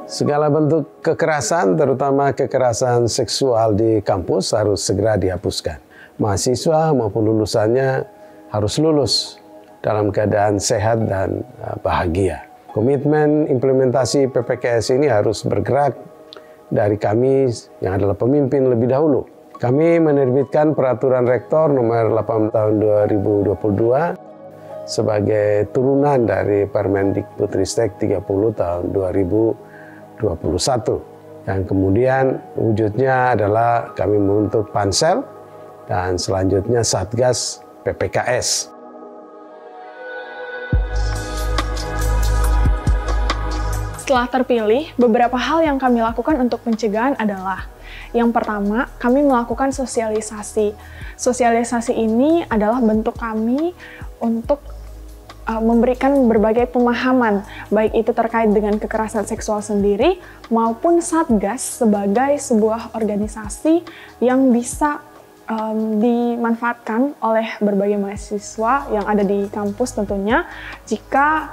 Segala bentuk kekerasan, terutama kekerasan seksual di kampus harus segera dihapuskan. Mahasiswa maupun lulusannya harus lulus dalam keadaan sehat dan bahagia. Komitmen implementasi PPKS ini harus bergerak dari kami yang adalah pemimpin lebih dahulu. Kami menerbitkan Peraturan Rektor nomor 8 tahun 2022 sebagai turunan dari Permendikbudristek 30 tahun 2021. Yang kemudian wujudnya adalah kami membentuk pansel dan selanjutnya Satgas PPKS. Setelah terpilih, beberapa hal yang kami lakukan untuk pencegahan adalah: yang pertama, kami melakukan sosialisasi. Sosialisasi ini adalah bentuk kami untuk memberikan berbagai pemahaman, baik itu terkait dengan kekerasan seksual sendiri maupun Satgas sebagai sebuah organisasi yang bisa dimanfaatkan oleh berbagai mahasiswa yang ada di kampus tentunya jika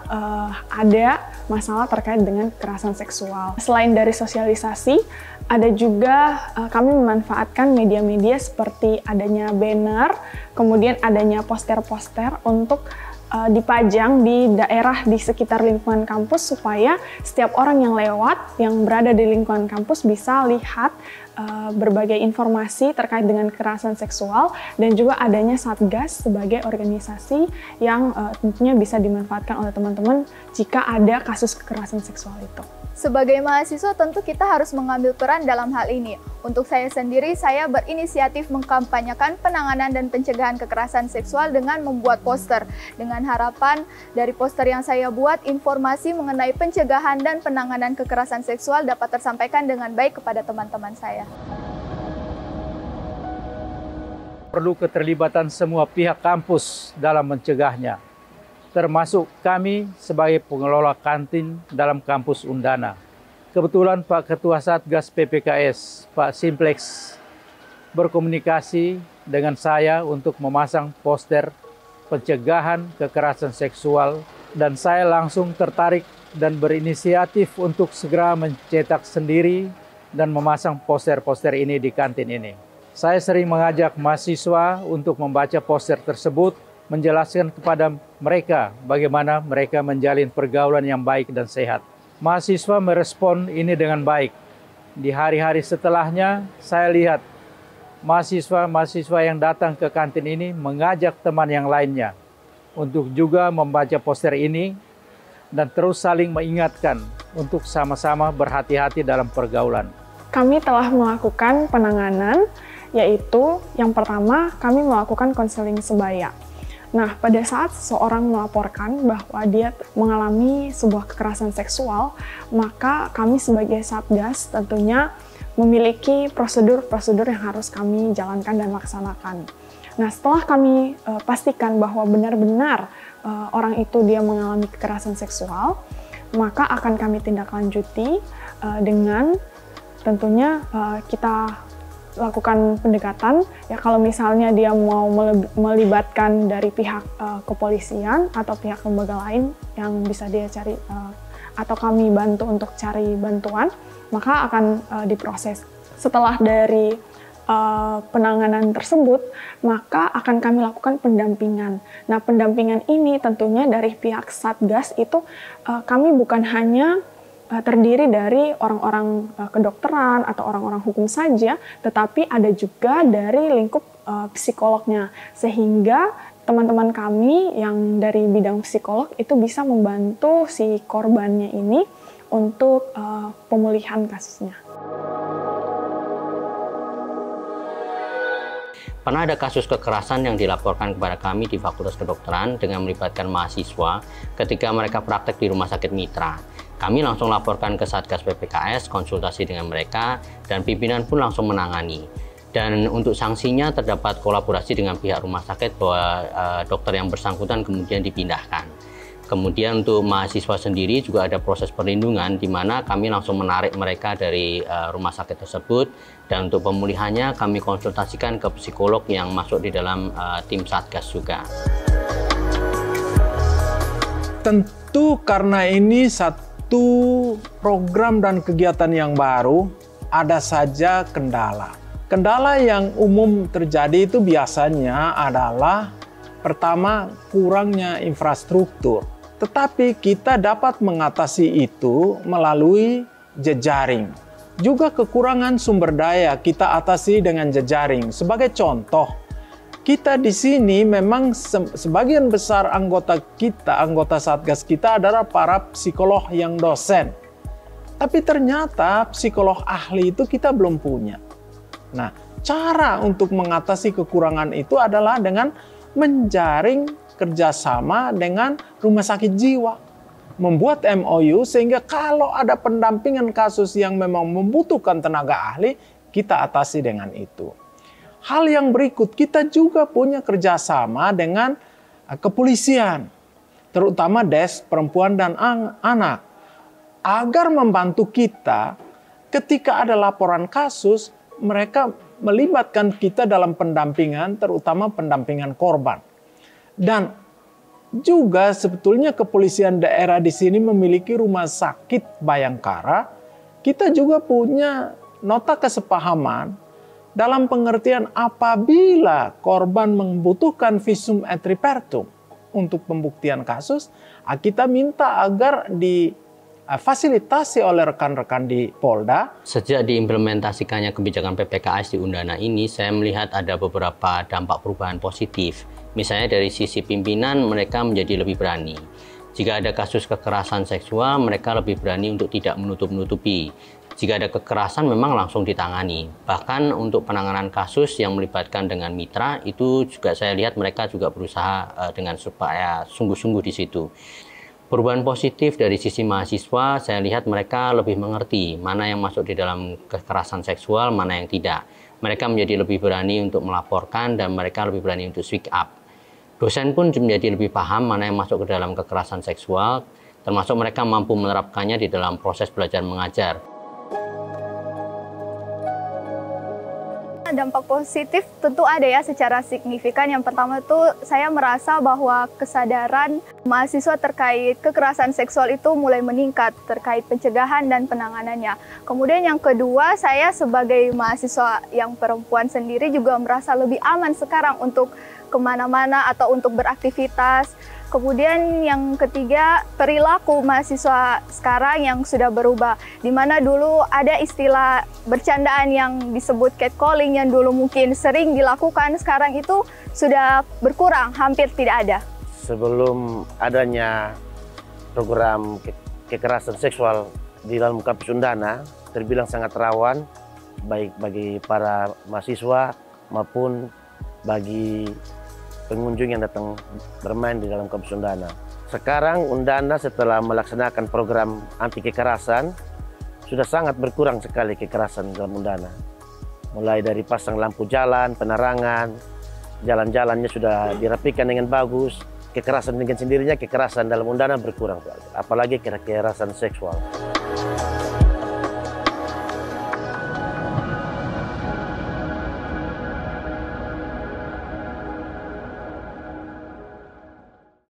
ada masalah terkait dengan kekerasan seksual. Selain dari sosialisasi, ada juga kami memanfaatkan media-media seperti adanya banner, kemudian adanya poster-poster untuk dipajang di daerah di sekitar lingkungan kampus supaya setiap orang yang lewat, yang berada di lingkungan kampus bisa lihat berbagai informasi terkait dengan kekerasan seksual dan juga adanya Satgas sebagai organisasi yang tentunya bisa dimanfaatkan oleh teman-teman jika ada kasus kekerasan seksual itu. Sebagai mahasiswa tentu kita harus mengambil peran dalam hal ini. Untuk saya sendiri, saya berinisiatif mengkampanyekan penanganan dan pencegahan kekerasan seksual dengan membuat poster. Dengan harapan dari poster yang saya buat, informasi mengenai pencegahan dan penanganan kekerasan seksual dapat tersampaikan dengan baik kepada teman-teman saya. Perlu keterlibatan semua pihak kampus dalam mencegahnya, termasuk kami sebagai pengelola kantin dalam kampus Undana. Kebetulan Pak Ketua Satgas PPKS, Pak Simplex, berkomunikasi dengan saya untuk memasang poster pencegahan kekerasan seksual dan saya langsung tertarik dan berinisiatif untuk segera mencetak sendiri dan memasang poster-poster ini di kantin ini. Saya sering mengajak mahasiswa untuk membaca poster tersebut, menjelaskan kepada mereka bagaimana mereka menjalin pergaulan yang baik dan sehat. Mahasiswa merespon ini dengan baik. Di hari-hari setelahnya, saya lihat mahasiswa yang datang ke kantin ini mengajak teman yang lainnya untuk juga membaca poster ini dan terus saling mengingatkan untuk sama-sama berhati-hati dalam pergaulan. Kami telah melakukan penanganan, yaitu yang pertama kami melakukan konseling sebaya. Nah, pada saat seseorang melaporkan bahwa dia mengalami sebuah kekerasan seksual, maka kami sebagai Satgas tentunya memiliki prosedur-prosedur yang harus kami jalankan dan laksanakan. Nah, setelah kami pastikan bahwa benar-benar orang itu dia mengalami kekerasan seksual, maka akan kami tindak lanjuti dengan tentunya kita lakukan pendekatan, ya kalau misalnya dia mau melibatkan dari pihak kepolisian atau pihak lembaga lain yang bisa dia cari atau kami bantu untuk cari bantuan, maka akan diproses. Setelah dari penanganan tersebut, maka akan kami lakukan pendampingan. Nah, pendampingan ini tentunya dari pihak Satgas itu kami bukan hanya terdiri dari orang-orang kedokteran atau orang-orang hukum saja, tetapi ada juga dari lingkup psikolognya, sehingga teman-teman kami yang dari bidang psikolog itu bisa membantu si korbannya ini untuk pemulihan kasusnya. Pernah ada kasus kekerasan yang dilaporkan kepada kami di Fakultas Kedokteran dengan melibatkan mahasiswa ketika mereka praktek di rumah sakit mitra. Kami langsung laporkan ke Satgas PPKS, konsultasi dengan mereka, dan pimpinan pun langsung menangani. Dan untuk sanksinya terdapat kolaborasi dengan pihak rumah sakit bahwa dokter yang bersangkutan kemudian dipindahkan. Kemudian untuk mahasiswa sendiri juga ada proses perlindungan di mana kami langsung menarik mereka dari rumah sakit tersebut, dan untuk pemulihannya kami konsultasikan ke psikolog yang masuk di dalam tim Satgas juga. Tentu karena ini satu suatu program dan kegiatan yang baru, ada saja kendala. Kendala yang umum terjadi itu biasanya adalah pertama, kurangnya infrastruktur. Tetapi kita dapat mengatasi itu melalui jejaring. Juga kekurangan sumber daya kita atasi dengan jejaring. Sebagai contoh, kita di sini memang sebagian besar anggota kita, anggota Satgas kita adalah para psikolog yang dosen. Tapi ternyata psikolog ahli itu kita belum punya. Nah, cara untuk mengatasi kekurangan itu adalah dengan menjaring kerjasama dengan rumah sakit jiwa. Membuat MOU sehingga kalau ada pendampingan kasus yang memang membutuhkan tenaga ahli, kita atasi dengan itu. Hal yang berikut, kita juga punya kerjasama dengan kepolisian, terutama Des Perempuan dan Anak, agar membantu kita ketika ada laporan kasus, mereka melibatkan kita dalam pendampingan, terutama pendampingan korban. Dan juga sebetulnya kepolisian daerah di sini memiliki rumah sakit Bayangkara. Kita juga punya nota kesepahaman dalam pengertian apabila korban membutuhkan visum et repertum untuk pembuktian kasus, kita minta agar difasilitasi oleh rekan-rekan di Polda. Sejak diimplementasikannya kebijakan PPKS di Undana ini, saya melihat ada beberapa dampak perubahan positif. Misalnya dari sisi pimpinan, mereka menjadi lebih berani. Jika ada kasus kekerasan seksual, mereka lebih berani untuk tidak menutup-nutupi. Jika ada kekerasan memang langsung ditangani. Bahkan untuk penanganan kasus yang melibatkan dengan mitra, itu juga saya lihat mereka juga berusaha dengan supaya sungguh-sungguh di situ. Perubahan positif dari sisi mahasiswa, saya lihat mereka lebih mengerti mana yang masuk di dalam kekerasan seksual, mana yang tidak. Mereka menjadi lebih berani untuk melaporkan dan mereka lebih berani untuk speak up. Dosen pun menjadi lebih paham mana yang masuk ke dalam kekerasan seksual, termasuk mereka mampu menerapkannya di dalam proses belajar mengajar. Dampak positif tentu ada ya secara signifikan. Yang pertama itu saya merasa bahwa kesadaran mahasiswa terkait kekerasan seksual itu mulai meningkat terkait pencegahan dan penanganannya. Kemudian yang kedua, saya sebagai mahasiswa yang perempuan sendiri juga merasa lebih aman sekarang untuk kemana-mana atau untuk beraktivitas. Kemudian yang ketiga, perilaku mahasiswa sekarang yang sudah berubah. Di mana dulu ada istilah bercandaan yang disebut catcalling yang dulu mungkin sering dilakukan, sekarang itu sudah berkurang, hampir tidak ada. Sebelum adanya program kekerasan seksual di dalam kampus Undana, terbilang sangat rawan, baik bagi para mahasiswa maupun bagi pengunjung yang datang bermain di dalam kampus Undana. Sekarang Undana setelah melaksanakan program anti kekerasan, sudah sangat berkurang sekali kekerasan dalam Undana. Mulai dari pasang lampu jalan, penerangan, jalan-jalannya sudah dirapikan dengan bagus. Kekerasan dengan sendirinya, kekerasan dalam Undana berkurang, apalagi kekerasan seksual.